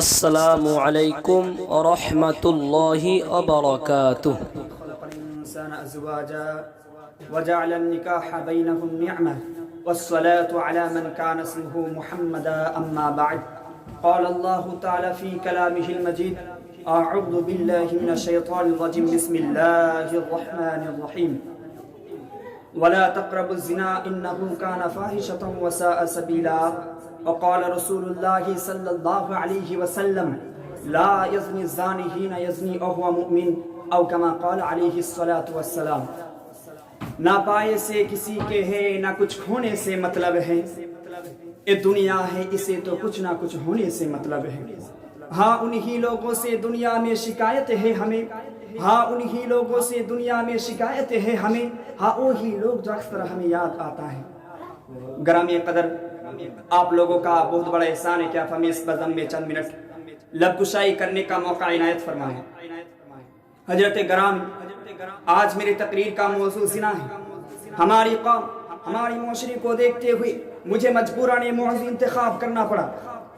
السلام علیکم ورحمۃ اللہ وبرکاتہ۔ خلق الإنسان أزواجا وجعل النكاح بينهم نعمة والصلاة على من كان اسمه محمدا أما بعد قال الله تعالى في كلامه المجيد أعوذ بالله من الشيطان الرجيم بسم الله الرحمن الرحيم ولا تقربوا الزنا إنه كان فاحشة وساء سبيلا وقال رسول الله صلى الله عليه وسلم لا يزني الزاني حين يزني وهو مؤمن او كما قال عليه الصلاة والسلام۔ نہ پائے سے کسی کے ہے نہ کچھ ہونے سے مطلب ہے، یہ دنیا ہے اسے تو کچھ نہ کچھ ہونے سے مطلب ہے۔ ہاں انہی لوگوں سے دنیا میں شکایت ہے ہمیں، ہاں انہی لوگوں سے دنیا میں شکایت ہے ہمیں، ہاں وہی لوگ جو اکثر ہمیں یاد آتا ہے۔ گرامی قدر، آپ لوگوں کا بہت بڑا احسان ہے کہ آپ ہمیں اس بزم میں چند منٹ لب کشائی کرنے کا موقع عنایت فرمائیں۔ حضرت گرامی، آج میری تقریر کا موضوع زنا ہے۔ ہماری قوم، ہماری معاشرے کو دیکھتے ہوئے مجھے مجبوراً یہ موضوع انتخاب کرنا پڑا،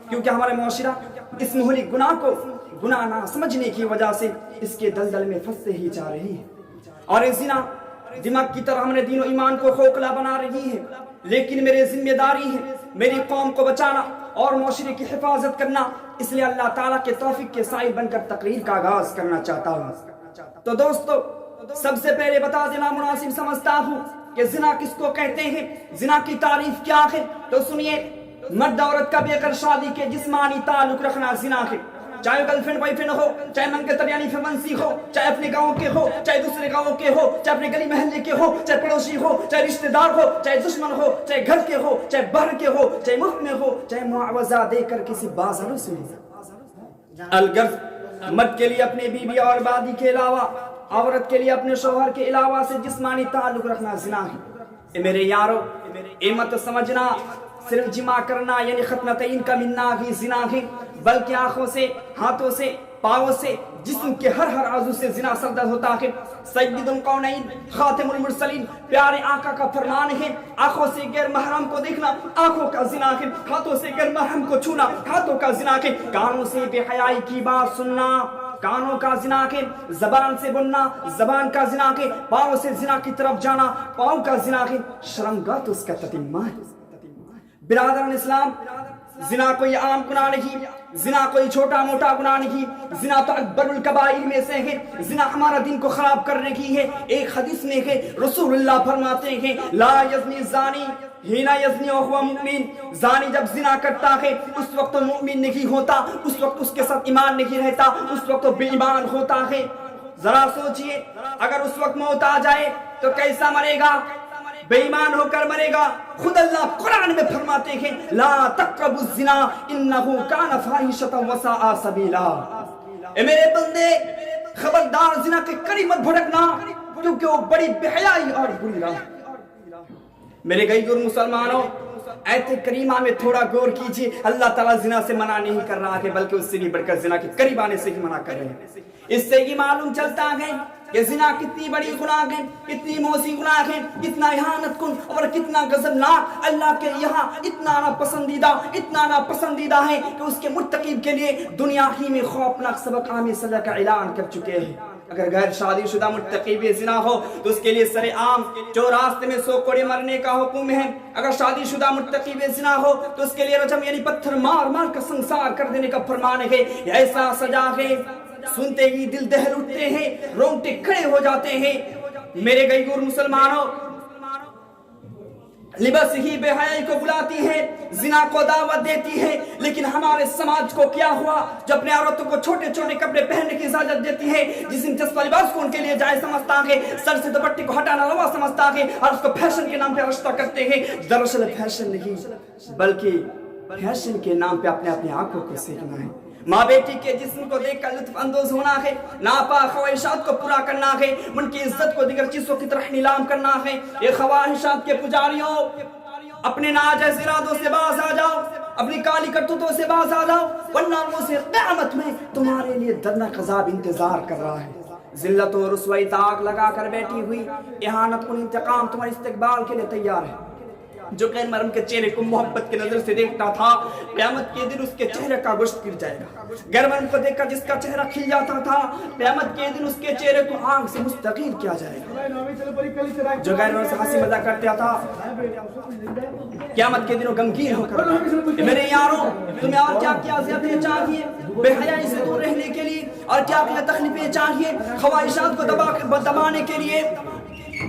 کیونکہ ہمارا معاشرہ اس مہلک گناہ کو گناہ نہ سمجھنے کی وجہ سے اس کے دلدل میں پھنستے ہی جا رہی ہے، اور یہ زنا دماغ کی طرح ہمارے دین و ایمان کو کھوکھلا بنا رہی ہے۔ لیکن میری ذمہ داری ہے میری قوم کو بچانا اور معاشرے کی حفاظت کرنا، اس لیے اللہ تعالیٰ کے توفیق کے سائل بن کر تقریر کا آغاز کرنا چاہتا ہوں۔ تو دوستو، سب سے پہلے بتا دینا مناسب سمجھتا ہوں کہ زنا کس کو کہتے ہیں، زنا کی تعریف کیا ہے۔ تو سنیے، مرد عورت کا بے غیر شادی کے جسمانی تعلق رکھنا زنا ہے، چاہے گرل فرینڈ بوائے فرینڈ ہو، چاہے منگتر یعنی فیونسی ہو، چاہے اپنے گاؤں کے ہو، چاہے دوسرے گاؤں کے ہو، چاہے اپنے گلی محلے کے ہو، چاہے پڑوسی ہو، چاہے رشتہ دار ہو، چاہے دشمن ہو، چاہے گھر کے ہو، چاہے باہر کے ہو، چاہے ملک میں ہو، چاہے معاوضہ دے کر کسی بازاروں سے ہو۔ الغرض، مرد کے لیے اپنے بیوی اور بادی کے علاوہ، عورت کے لیے اپنے شوہر کے علاوہ سے جسمانی تعلق رکھنا زنا ہے۔ اے میرے یارو، اے مت سمجھنا صرف جمع کرنا یعنی ختنتین کا ملنا ہی زنا ہے، بلکہ آنکھوں سے، ہاتھوں سے، پاؤں سے، جسم کے ہر عضو سے زنا سرد ہوتا ہے۔ سید القونین، خاتم المرسلین، پیارے آقا کا فرمان ہے، آنکھوں سے غیر محرم کو دیکھنا آنکھوں کا زنا ہے، ہاتھوں سے غیر محرم کو چھونا ہاتھوں کا زنا ہے، کانوں سے بے حیائی کی بات سننا کانوں کا زنا ہے، زبان سے بولنا زبان کا زنا ہے، پاؤں سے زنا کی طرف جانا پاؤں کا زنا ہے، شرمگاہ تو اس کا تتمہ ہے۔ برادران اسلام، زنا کوئی عام گناہ نہیں، زنا کوئی چھوٹا موٹا گناہ نہیں، زنا تو اکبر الکبائر میں سے ہے۔ زنا ہمارا دین کو خراب کرنے کی ہے۔ ایک حدیث میں ہے، رسول اللہ فرماتے ہیں، لا یزنی الزانی حین یزنی وہو مؤمن، زانی جب زنا کرتا ہے اس وقت مؤمن نہیں ہوتا، اس وقت اس کے ساتھ ایمان نہیں رہتا، اس وقت بے ایمان ہوتا ہے۔ ذرا سوچئے، اگر اس وقت موت آ جائے تو کیسا مرے گا؟ بے ایمان ہو کر مرے گا۔ خود اللہ قرآن میں فرماتے ہیں، لا تقربوا الزنا انہ کان فاحشۃ وساء سبیلا۔ اے میرے بندے، خبردار زنا کے قریب مت بھٹکنا، کیونکہ وہ بڑی بے حیائی اور بری راہ ہے۔ میرے غیر مسلمانوں، ایت کریمہ میں تھوڑا غور کیجئے، اللہ تعالیٰ زنا سے منع نہیں کر رہا ہے، بلکہ اس سے بھی بڑھ کر زنا کے قریب آنے سے ہی منع کر رہے ہیں۔ اس سے یہ معلوم چلتا ہے کہ زنا کتنی بڑی گناہ ہے، کتنی موسی گناہ ہے، کتنا اہانت کن اور کتنا غضبناک، اللہ کے یہاں اتنا ناپسندیدہ ہے کہ اس کے مرتکب کے لیے دنیا ہی میں خوفناک سبق عامی سزا کا اعلان کر چکے ہیں۔ اگر غیر شادی شدہ مرتکب زنا ہو تو اس کے لیے سر عام جو راستے میں 100 کوڑے مرنے کا حکم ہے۔ اگر شادی شدہ مرتکب زنا ہو تو اس کے لیے رجم یعنی پتھر مار مار کر سنسار کر دینے کا فرمان ہے۔ ایسا سزا ہے، سنتے ہی دل دہل اٹھتے ہیں، رونگٹے کھڑے ہو جاتے ہیں۔ میرے غیر مسلمانوں، لباس ہی بے حیائی کو بلاتی ہے، زنا کو دعوت دیتی ہے، لیکن ہمارے سماج کو کیا ہوا جو اپنے عورتوں کو چھوٹے چھوٹے کپڑے پہننے کی اجازت دیتی ہے، جسم چسپا لباس کو ان کے لیے جائز سمجھتا ہے، سر سے دوپٹے کو ہٹانا روا سمجھتا ہے، اور اس کو فیشن کے نام پہ رشتہ کرتے ہیں۔ دراصل فیشن نہیں، بلکہ فیشن کے نام پہ اپنے آنکھوں کو سیکھنا ہے۔ ماں بیٹی کے جسم کو دیکھ کر لطف اندوز ہونا ہے، ناپاک خواہشات کو پورا کرنا ہے، ان کی عزت کو دیگر چیزوں کی طرح نیلام کرنا ہے۔ یہ خواہشات کے پجاریوں، اپنے ناجائز ارادوں سے باز آ جاؤ، اپنی کالی کرتوتوں سے باز آ جاؤ، ورنہ اسے قیامت میں تمہارے لیے دردناک عذاب انتظار کر رہا ہے۔ ذلت و رسوائی تاغ لگا کر بیٹھی ہوئی اہانت کن انتقام تمہارے استقبال کے لیے تیار ہے۔ جو غیر محرم کے چہرے کو محبت کی نظر سے دیکھتا تھا قیامت کے دن اس کے چہرے کا گوشت گر جائے گا. غیر محرم کو دیکھ کر جس کا چہرہ کھل جاتا تھا قیامت کے دن اس کے چہرے کو آنکھ سے مستقیل کیا جائے گا. جو غیر محرم سے ہنسی مذاق کرتا تھا قیامت کے دنوں غمگین ہو کر میرے یاروں تمہیں اور کیا کیا زیادتیں چاہیے بے حیائی سے دور رہنے کے لیے اور کیا کیا تکلیفیں چاہیے خواہشات کو دبانے کے لیے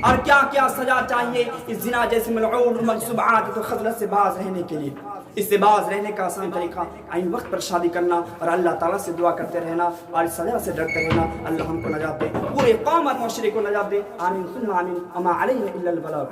اور کیا کیا سزا چاہیے اس زنا جیسے ملعون منصوبات تو خذلت سے باز رہنے کے لیے. اس سے باز رہنے کا آسان طریقہ عین وقت پر شادی کرنا اور اللہ تعالیٰ سے دعا کرتے رہنا اور اس سزا سے ڈرتے رہنا. اللہ ہم کو نجات دے, پورے قوم اور معاشرے کو نجات دے. آمین ثم آمین. اما علینا الا البلاغ.